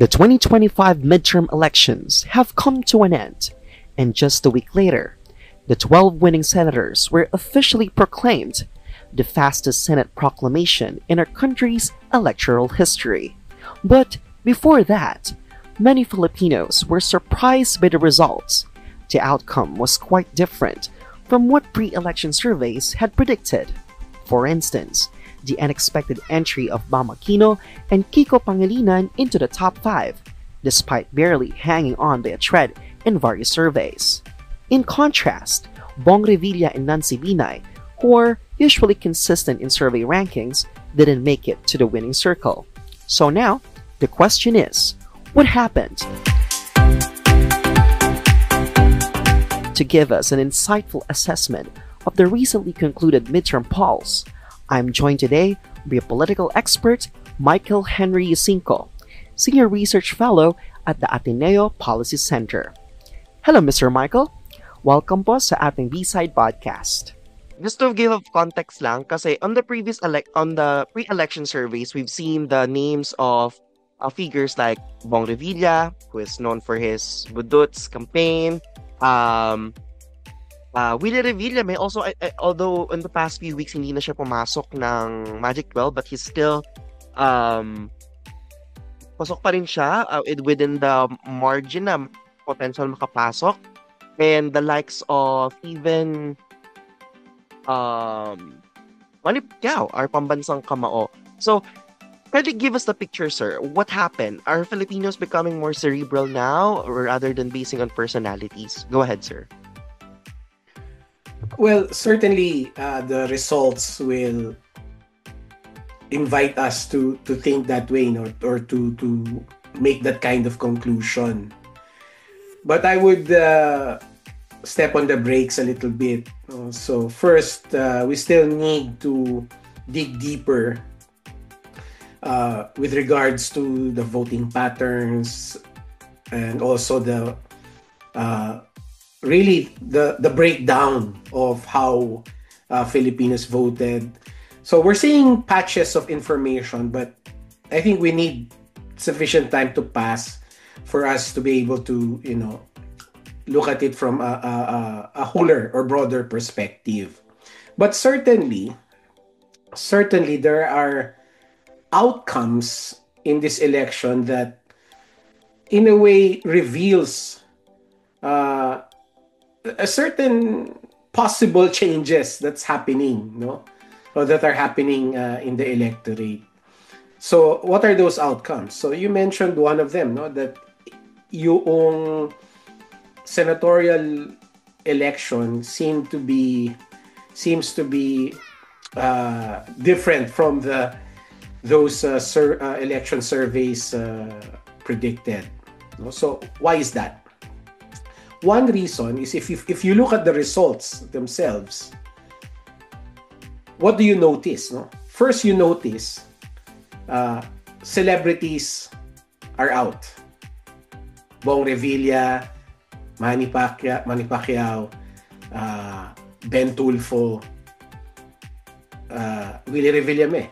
The 2025 midterm elections have come to an end, and just a week later, the 12 winning senators were officially proclaimed, the fastest Senate proclamation in our country's electoral history. But before that, many Filipinos were surprised by the results. The outcome was quite different from what pre-election surveys had predicted. For instance, the unexpected entry of Bam Aquino and Kiko Pangilinan into the top 5, despite barely hanging on by a thread in various surveys. In contrast, Bong Revilla and Nancy Binay, who are usually consistent in survey rankings, didn't make it to the winning circle. So now, the question is, what happened? To give us an insightful assessment of the recently concluded midterm polls, I'm joined today by a political expert, Michael Henry Yusinko, Senior Research Fellow at the Ateneo Policy Center. Hello, Mr. Michael. Welcome po sa ating B-Side Podcast. Just to give context lang, kasi on the pre-election surveys, we've seen the names of figures like Bong Revilla, who is known for his Buduts campaign, Willie Revilla may also, although in the past few weeks hindi na siya pumasok ng Magic 12, but he's still pasok pa rin siya within the margin na potential makapasok, and the likes of even Manny Pacquiao, our pambansang kamao. So can you give us the picture, sir? What happened? Are Filipinos becoming more cerebral now, or rather than basing on personalities? Go ahead, sir. Well, certainly the results will invite us to think that way, or to make that kind of conclusion. But I would step on the brakes a little bit. So first, we still need to dig deeper with regards to the voting patterns, and also the breakdown of how Filipinos voted. So we're seeing patches of information, but I think we need sufficient time to pass for us to be able to, look at it from a wholer or broader perspective. But certainly there are outcomes in this election that in a way reveals a certain possible changes that's happening, or that are happening in the electorate. So what are those outcomes? So you mentioned one of them, that yung senatorial election seems to be different from those election surveys predicted. So why is that? One reason is if you look at the results themselves, what do you notice? First, you notice celebrities are out. Bong Revilla, Manny Pacquiao, Ben Tulfo, Willie Revillame,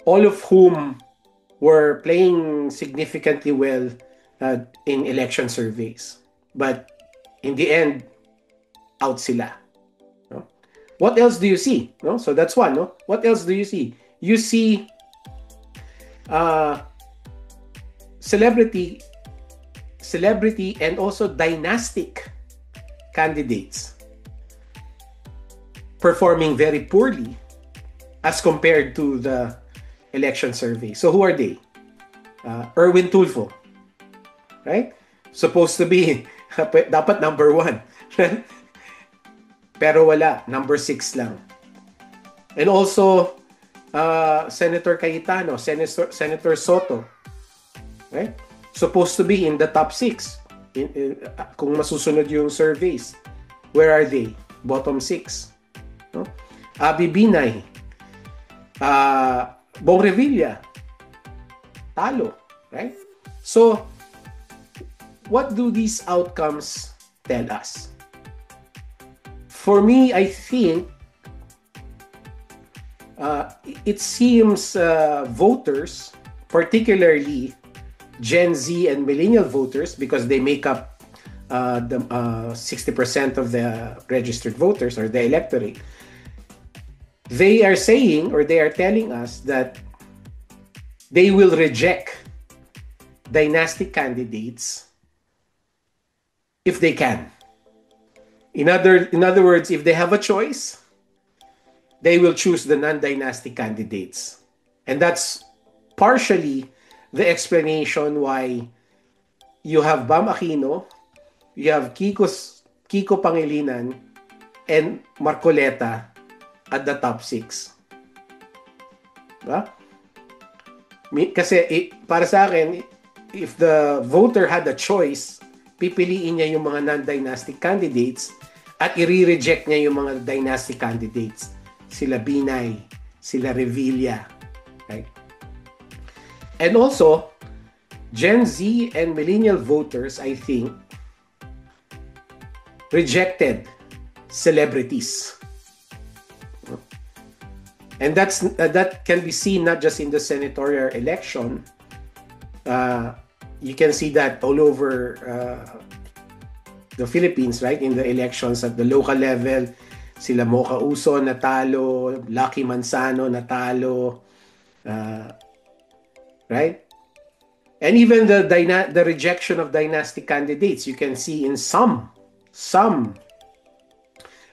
all of whom were playing significantly well in election surveys. But in the end, out sila. What else do you see? So that's one. What else do you see? You see celebrity and also dynastic candidates performing very poorly as compared to the election survey. So who are they? Erwin Tulfo, right? Supposed to be dapat number 1. Pero wala, number 6 lang. And also Senator Cayetano, Senator Soto, right? Supposed to be in the top 6 kung masusunod yung surveys. Where are they? Bottom 6. Abby Binay, Bong Revilla, talo, right? So what do these outcomes tell us? For me, I think it seems voters, particularly Gen Z and millennial voters, because they make up the 60% of the registered voters or the electorate, they are saying, or they are telling us, that they will reject dynastic candidates if they can. In other words, if they have a choice, they will choose the non-dynastic candidates. And that's partially the explanation why you have Bam Aquino, you have Kiko Pangilinan, and Marcoleta at the top 6. Diba? Kasi para sa akin, if the voter had a choice, pipiliin niya yung mga non-dynastic candidates at i-reject niya yung mga dynastic candidates. Sila Binay, sila Revilla. Right? And also, Gen Z and millennial voters, I think, rejected celebrities. And that can be seen not just in the senatorial election. You can see that all over the Philippines, right? In the elections at the local level, sila Mocha Uso natalo, Lucky Manzano natalo, right? And even the rejection of dynastic candidates, you can see in some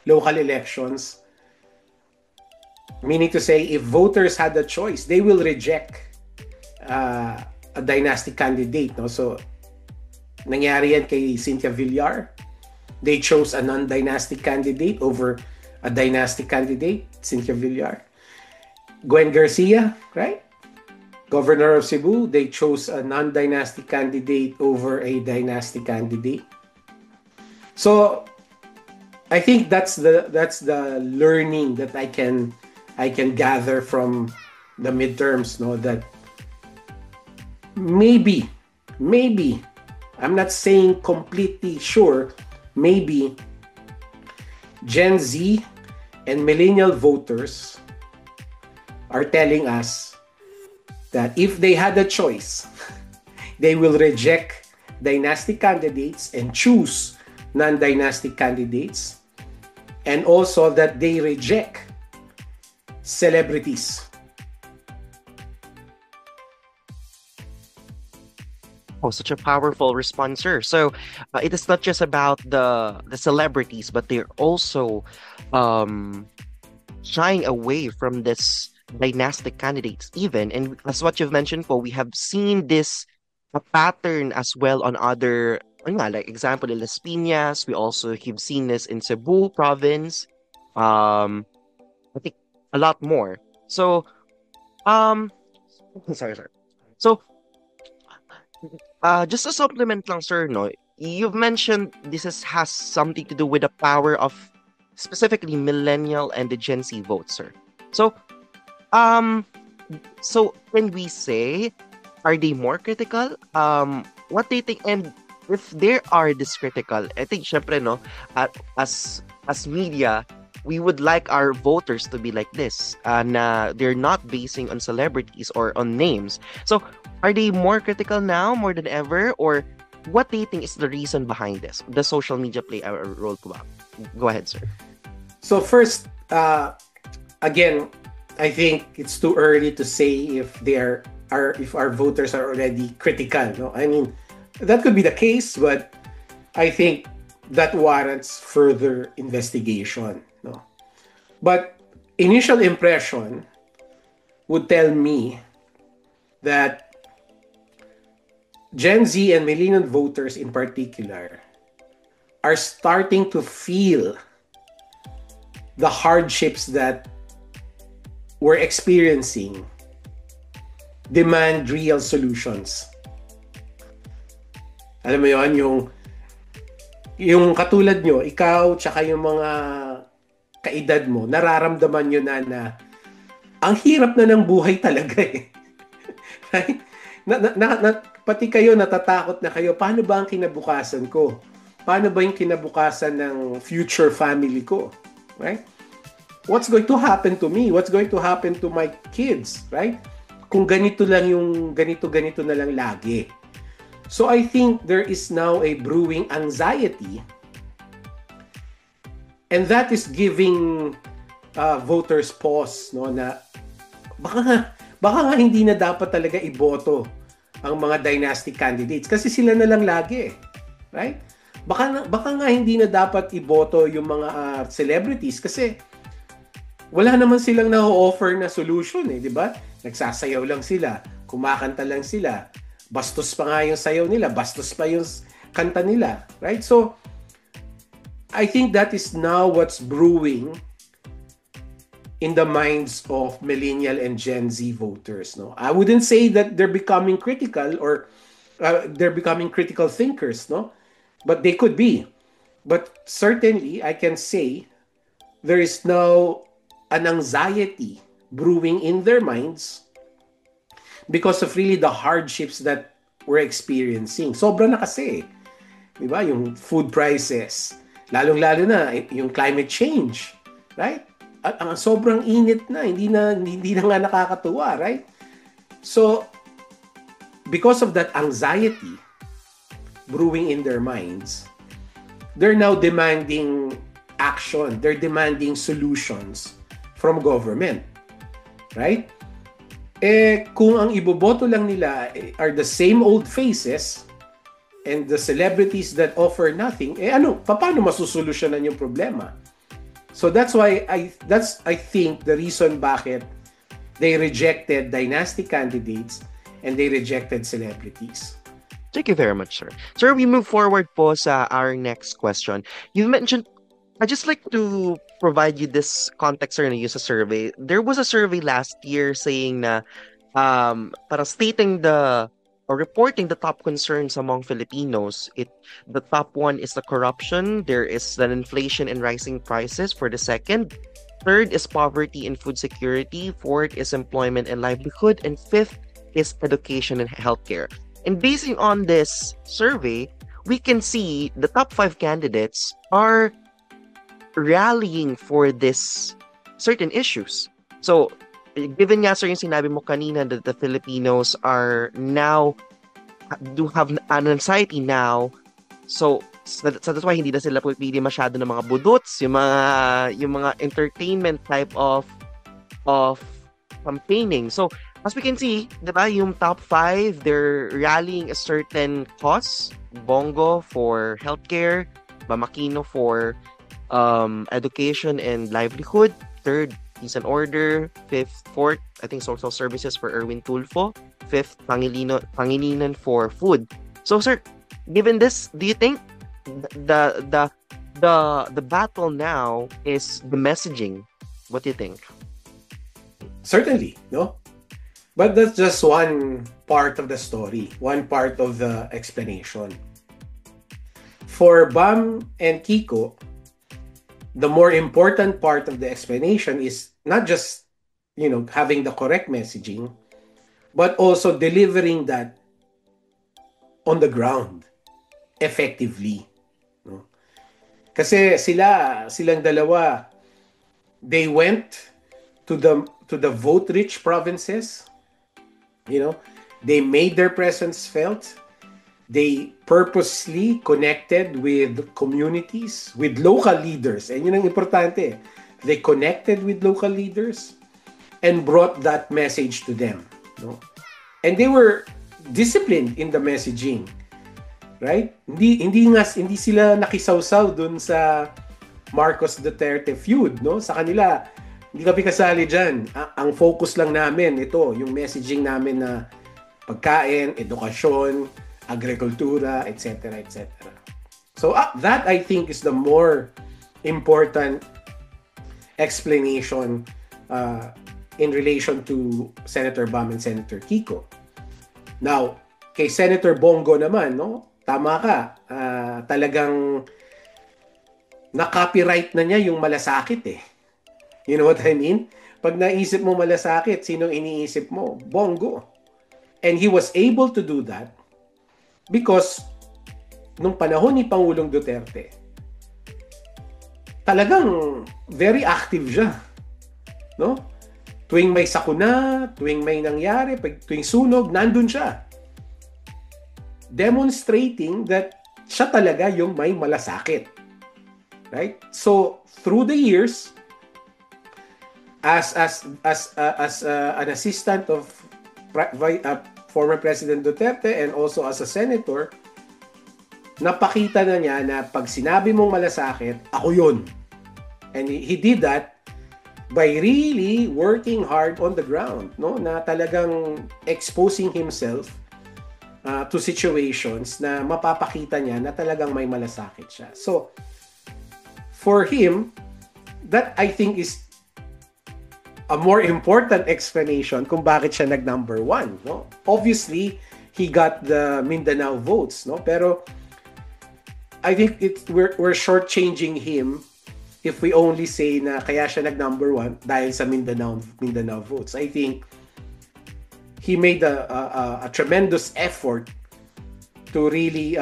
local elections. Meaning to say, if voters had a choice, they will reject a dynastic candidate. No? So, nangyari yan kay Cynthia Villar. They chose a non-dynastic candidate over a dynastic candidate, Cynthia Villar. Gwen Garcia, right? Governor of Cebu, they chose a non-dynastic candidate over a dynastic candidate. So, I think that's the learning that I can gather from the midterms, no, that maybe, I'm not saying completely sure, maybe Gen Z and millennial voters are telling us that if they had a choice, they will reject dynastic candidates and choose non-dynastic candidates, and also that they reject celebrities. Oh, such a powerful response, sir. So it is not just about the celebrities, but they're also shying away from this dynastic candidates even. And as what you've mentioned po, we have seen this a pattern as well on other, like example, in Las Piñas. We also have seen this in Cebu province. I think a lot more. So, sorry. So, just a supplement lang, sir, no? You've mentioned has something to do with the power of specifically millennial and the Gen Z vote, sir. So, so when we say, are they more critical? What do you think? And if they are this critical, I think, syempre, no, as media, we would like our voters to be like this, na they're not basing on celebrities or on names. So, are they more critical now more than ever, or what do you think is the reason behind this? The social media play a role po ba? Go ahead, sir. So first, again, I think it's too early to say if if our voters are already critical. No, I mean that could be the case, but I think that warrants further investigation. No, but initial impression would tell me that Gen Z and millennial voters in particular are starting to feel the hardships that we're experiencing demand real solutions. Alam mo yun, yung katulad nyo, ikaw tsaka yung mga kaedad mo, nararamdaman nyo na ang hirap na ng buhay talaga eh. Right? Pati kayo natatakot na kayo, paano ba ang kinabukasan ko? Paano ba yung kinabukasan ng future family ko? Right? what's going to happen to me? What's going to happen to my kids, right? Kung ganito lang yung ganito na lang lagi. So I think there is now a brewing anxiety, and that is giving voters pause, no, na baka nga hindi na dapat talaga iboto ang mga dynasty candidates kasi sila na lang lagi, right? Baka nga hindi na dapat iboto yung mga celebrities kasi wala naman silang na-offer na solution, di ba? Nagsasayaw lang sila, kumakanta lang sila, bastos pa nga yung sayaw nila, bastos pa yung kanta nila, right? So I think that is now what's brewing in the minds of millennial and Gen Z voters, no? I wouldn't say that they're becoming critical or they're becoming critical thinkers, no? But they could be. But certainly, I can say there is now an anxiety brewing in their minds because of really the hardships that we're experiencing. Sobra na kasi, di ba? Yung food prices, lalong-lalo na yung climate change, right? Sobrang init na, hindi na nga nakakatuwa, right? So, because of that anxiety brewing in their minds, they're now demanding action. They're demanding solutions from government, right? Kung ang iboboto lang nila are the same old faces and the celebrities that offer nothing, paano masusolusyonan yung problema? So that's why I think the reason bakit they rejected dynasty candidates and they rejected celebrities. Thank you very much, sir. Sir, we move forward po sa our next question. You mentioned, I'd just like to provide you this context, sir, na use a survey. There was a survey last year saying na para stating or reporting the top concerns among Filipinos. The top one is the corruption. There is an inflation and rising prices for the second. Third is poverty and food security. Fourth is employment and livelihood. And fifth is education and healthcare. And basing on this survey, we can see the top 5 candidates are rallying for this certain issues. So, given nga, sir, yung sinabi mo kanina that the Filipinos are now do have an anxiety now, so that's why hindi na sila pwede masyado ng mga budots, yung mga entertainment type of campaigning. So as we can see, diba, yung top 5, they're rallying a certain cause. Bongo for healthcare, Bamakino for education and livelihood. Third, peace and order. Fourth, I think social services for Erwin Tulfo. Fifth, Pangilinan for food. So, sir, given this, do you think the battle now is the messaging? What do you think? Certainly, no? But that's just one part of the story, one part of the explanation. For Bam and Kiko, the more important part of the explanation is not just, having the correct messaging, but also delivering that on the ground effectively. No? Kasi silang dalawa, they went to the vote-rich provinces. They made their presence felt. They purposely connected with communities, with local leaders. And yun ang importante. They connected with local leaders and brought that message to them. No? And they were disciplined in the messaging. Right? Hindi sila nakisawsaw dun sa Marcos Duterte feud. No? Sa kanila, hindi kami kasali dyan. Ang focus lang namin, ito, yung messaging namin na pagkain, edukasyon, agrikultura, etc., etc. So that, I think, is the more important explanation in relation to Senator Bam and Senator Kiko. Now, kay Senator Bongo naman, no? Tama ka. Talagang na-copyright na niya yung malasakit eh. You know what I mean? Pag naisip mo malasakit, sinong iniisip mo? Bongo. And he was able to do that because nung panahon ni Pangulong Duterte, talagang very active siya. no? Tuwing may sakuna, tuwing may nangyari, tuwing sunog, nandun siya. Demonstrating that siya talaga yung may malasakit. Right? So, through the years, as an assistant of former President Duterte and also as a senator, napakita na niya na pag sinabi mong malasakit, ako yun. And he did that by really working hard on the ground, no? Na talagang exposing himself to situations na mapapakita niya na talagang may malasakit siya. So, for him, that I think is a more important explanation kung bakit siya nag-number 1, no? Obviously, he got the Mindanao votes, no? Pero I think we're shortchanging him if we only say na kaya siya nag-number 1 dahil sa Mindanao votes. I think he made a tremendous effort to really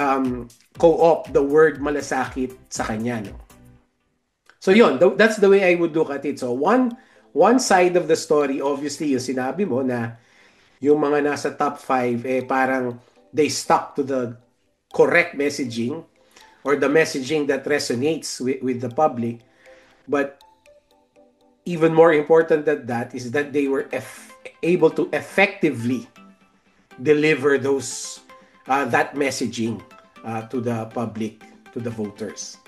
co-opt the word malasakit sa kanya, no? So yun, that's the way I would look at it. So one side of the story, obviously, yung sinabi mo na yung mga nasa top 5, parang they stuck to the correct messaging or the messaging that resonates with the public. But even more important than that is that they were able to effectively deliver that messaging to the public, to the voters.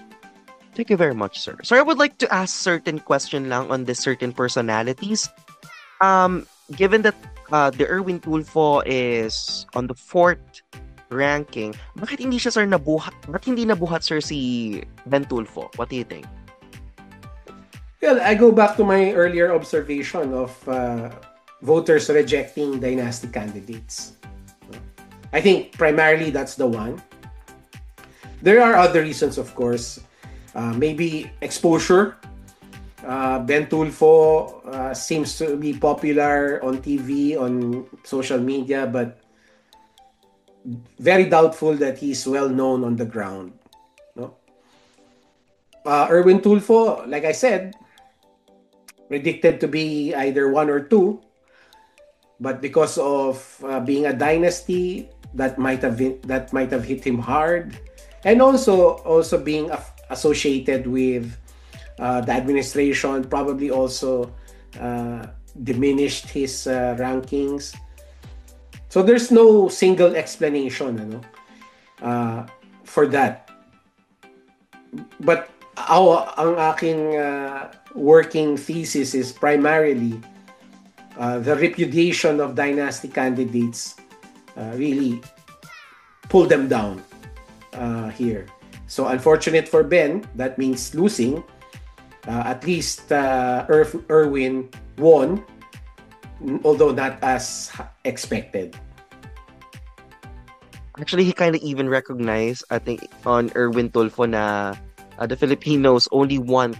Thank you very much, sir. So I would like to ask certain question lang on the certain personalities. Given that the Erwin Tulfo is on the 4th ranking, bakit hindi siya, sir, nabuhat? Bakit hindi nabuhat, sir, si Ben Tulfo? What do you think? Well, I go back to my earlier observation of voters rejecting dynasty candidates. I think primarily that's the one. There are other reasons, of course. Maybe exposure. Ben Tulfo seems to be popular on TV, on social media, but very doubtful that he's well known on the ground. No? Erwin Tulfo, like I said, predicted to be either 1 or 2, but because of being a dynasty, that might have hit him hard, and also being associated with the administration, probably also diminished his rankings. So there's no single explanation for that. But ang aking working thesis is primarily the repudiation of dynasty candidates really pulled them down here. So unfortunate for Ben, that means losing. At least Erwin won, although not as expected. Actually, he kind of even recognized, I think, on Erwin Tulfo na the Filipinos only want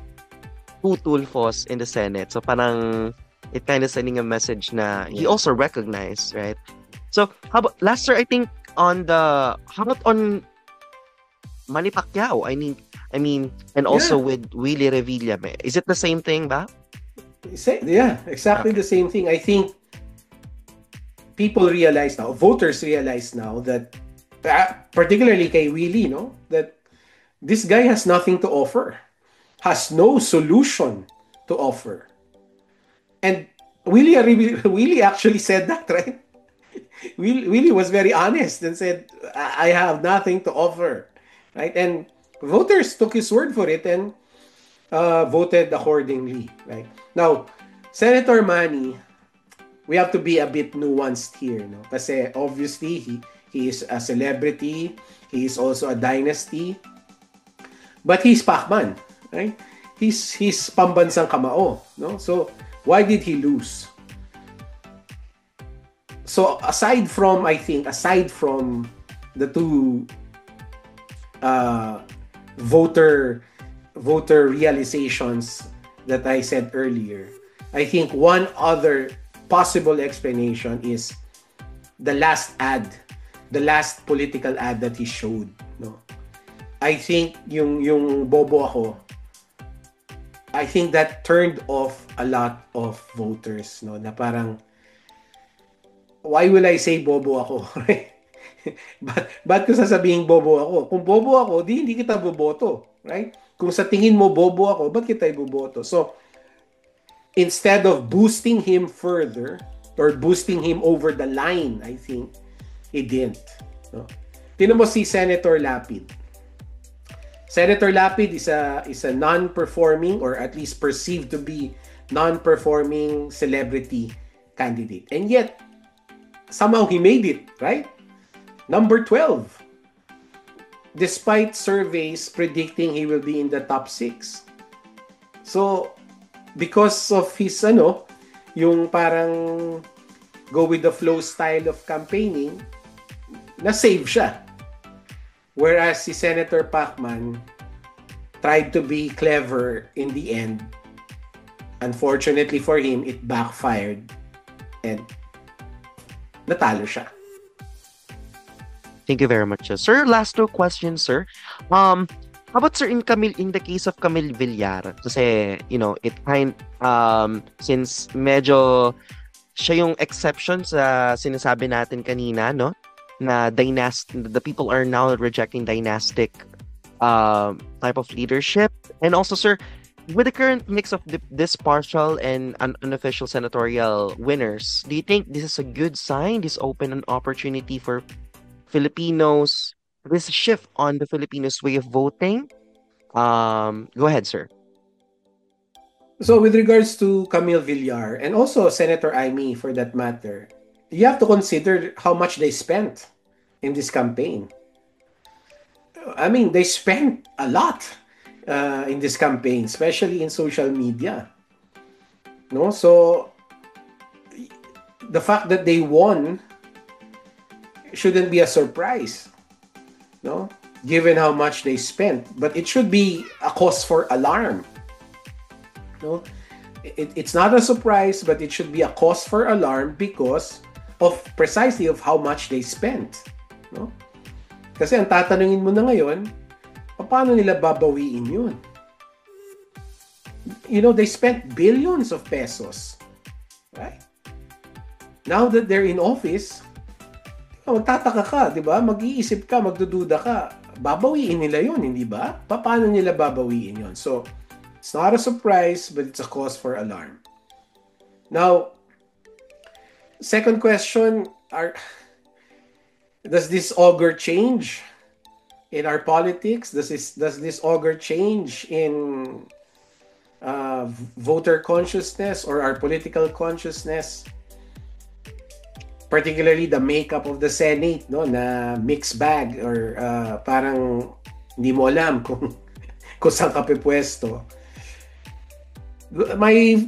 2 Tulfos in the Senate. So parang it kind of sending a message na he also recognized, right? So how about last year? I think how about on Manny Pacquiao? I mean, and also with Willie Revilla. Is it the same thing, ba? Yeah, exactly the same thing. I think voters realize now that, particularly kay Willie, no, that this guy has nothing to offer, has no solution to offer. And Willie actually said that, right? Willie was very honest and said, I have nothing to offer, right? And voters took his word for it and voted accordingly, right? Now, Senator Manny, we have to be a bit nuanced here, no? Kasi obviously he is a celebrity, he is also a dynasty, but he's Pacman, right? He's pambansang kamao, no? So why did he lose? So aside from the two voter realizations that I said earlier, I think one other possible explanation is the last political ad that he showed, no? I think yung bobo ako, I think that turned off a lot of voters, no, na parang, why will I say bobo ako? Ba't ko sasabihin bobo ako? Kung bobo ako, hindi kita boboto, right? Kung sa tingin mo bobo ako, ba't kita iboboto? So, instead of boosting him further or boosting him over the line, I think, he didn't. No? Tingnan mo si Senator Lapid. Senator Lapid is a non-performing, or at least perceived to be non-performing celebrity candidate. And yet, somehow he made it, right? Number 12. Despite surveys predicting he will be in the top 6. So, because of his, yung parang go with the flow style of campaigning, na-save siya. Whereas si Senator Pacman tried to be clever in the end. Unfortunately for him, it backfired and natalo siya. Thank you very much, sir. Last two questions, sir. How about, sir, in the case of Camille Villar? Kasi, it since medyo siya yung exception sa sinasabi natin kanina, no? Na the people are now rejecting dynastic type of leadership. And also, sir, with the current mix of this partial and unofficial senatorial winners, do you think this is a good sign? This open an opportunity for Filipinos, this shift on the Filipinos' way of voting? Go ahead, sir. So with regards to Camille Villar and also Senator Amy for that matter, you have to consider how much they spent in this campaign. I mean, they spent a lot in this campaign, especially in social media. No, so the fact that they won shouldn't be a surprise, no, given how much they spent. But it should be a cause for alarm. No, it's not a surprise, but it should be a cause for alarm because of precisely of how much they spent. No? Kasi ang tatanungin mo na ngayon, paano nila babawiin yun? They spent billions of pesos. Right? Now that they're in office, magtataka ka, di ba? Mag-iisip ka, magdududa ka. Babawiin nila yun, hindi ba? Paano nila babawiin yun? So, it's not a surprise, but it's a cause for alarm. Now, second question, does this augur change in our politics? Does this augur change in voter consciousness or our political consciousness? Particularly the makeup of the Senate, no, na mixed bag or parang hindi mo alam kung saan ka pipwesto. My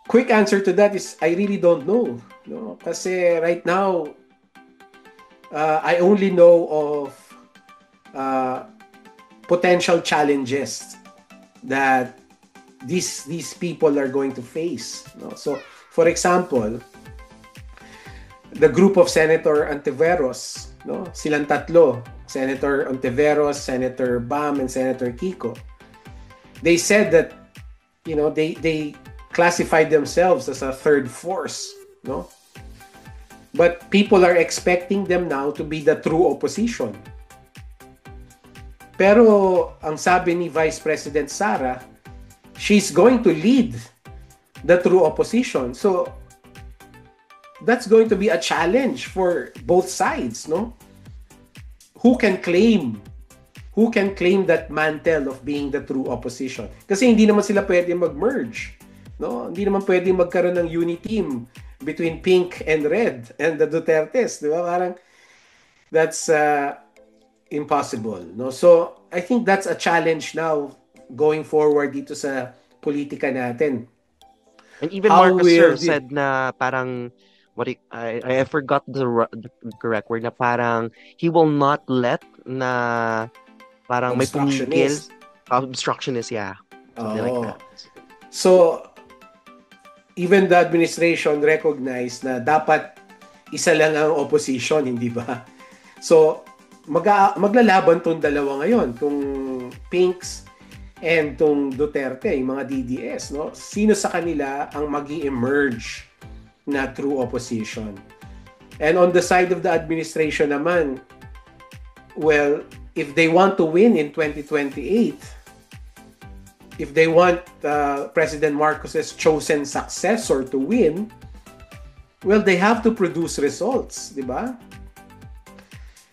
quick answer to that is I really don't know. No? Kasi right now, I only know of potential challenges that these people are going to face. No? So, for example, the group of Senator Ontiveros, no? Silang tatlo, Senator Ontiveros, Senator Bam, and Senator Kiko. They said that they classified themselves as a third force, no? But people are expecting them now to be the true opposition. Pero ang sabi ni Vice President Sara, she's going to lead the true opposition. So that's going to be a challenge for both sides, no? Who can claim that mantle of being the true opposition? Kasi hindi naman sila pwede mag-merge, no? Hindi naman pwede magkaroon ng uniteam between pink and red and the Dutertes, di ba? Parang that's impossible, no? So I think that's a challenge now going forward dito sa politika natin. And even Marcos, sir, said na parang I forgot the correct word, na parang he will not let na parang may pumigil. Obstructionist, yeah. Something like that. So, even the administration recognized na dapat isa lang ang opposition, hindi ba? So, maglalaban tong dalawa ngayon, tong Pinks and tong Duterte, yung mga DDS, no? Sino sa kanila ang magi-emerge na true opposition? And on the side of the administration naman, well, if they want to win in 2028, if they want President Marcos's chosen successor to win, well, they have to produce results, di ba?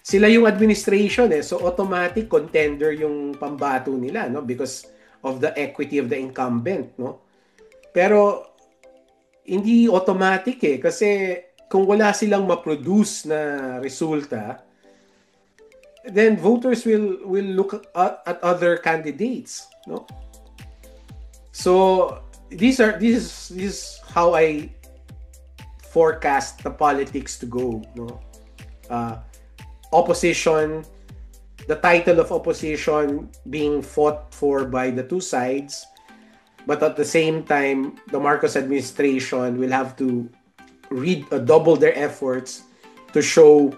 Sila yung administration so automatic contender yung pambato nila, no, because of the equity of the incumbent, no. Pero hindi automatic kasi kung wala silang ma-produce na resulta, then voters will look at other candidates, no. So this is how I forecast the politics to go, no. Opposition, the title of opposition being fought for by the two sides, but at the same time, the Marcos administration will have to double their efforts to show,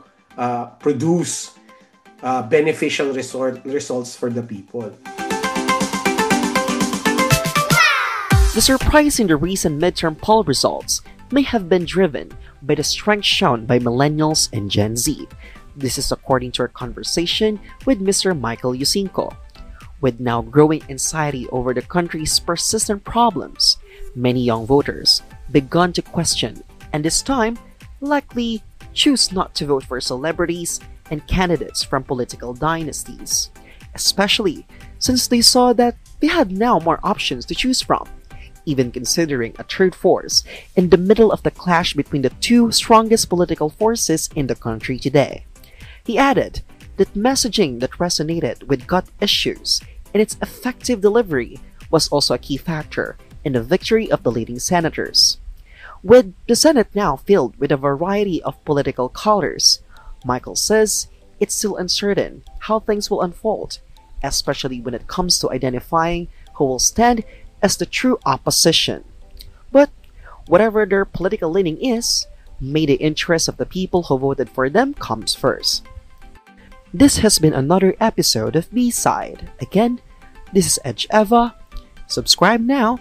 produce beneficial results for the people. The surprise in the recent midterm poll results may have been driven by the strength shown by millennials and Gen Z. This is according to our conversation with Mr. Michael Yusinko. With now growing anxiety over the country's persistent problems, many young voters begun to question, and this time likely choose not to vote for celebrities and candidates from political dynasties, especially since they saw that they had now more options to choose from, even considering a third force in the middle of the clash between the two strongest political forces in the country today. He added that messaging that resonated with gut issues and its effective delivery was also a key factor in the victory of the leading senators. With the Senate now filled with a variety of political colors, Michael says it's still uncertain how things will unfold, especially when it comes to identifying who will stand as the true opposition. But whatever their political leaning is, may the interest of the people who voted for them comes first. This has been another episode of B-Side. Again, this is Edge Eva. Subscribe now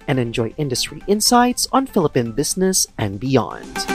and enjoy industry insights on Philippine business and beyond.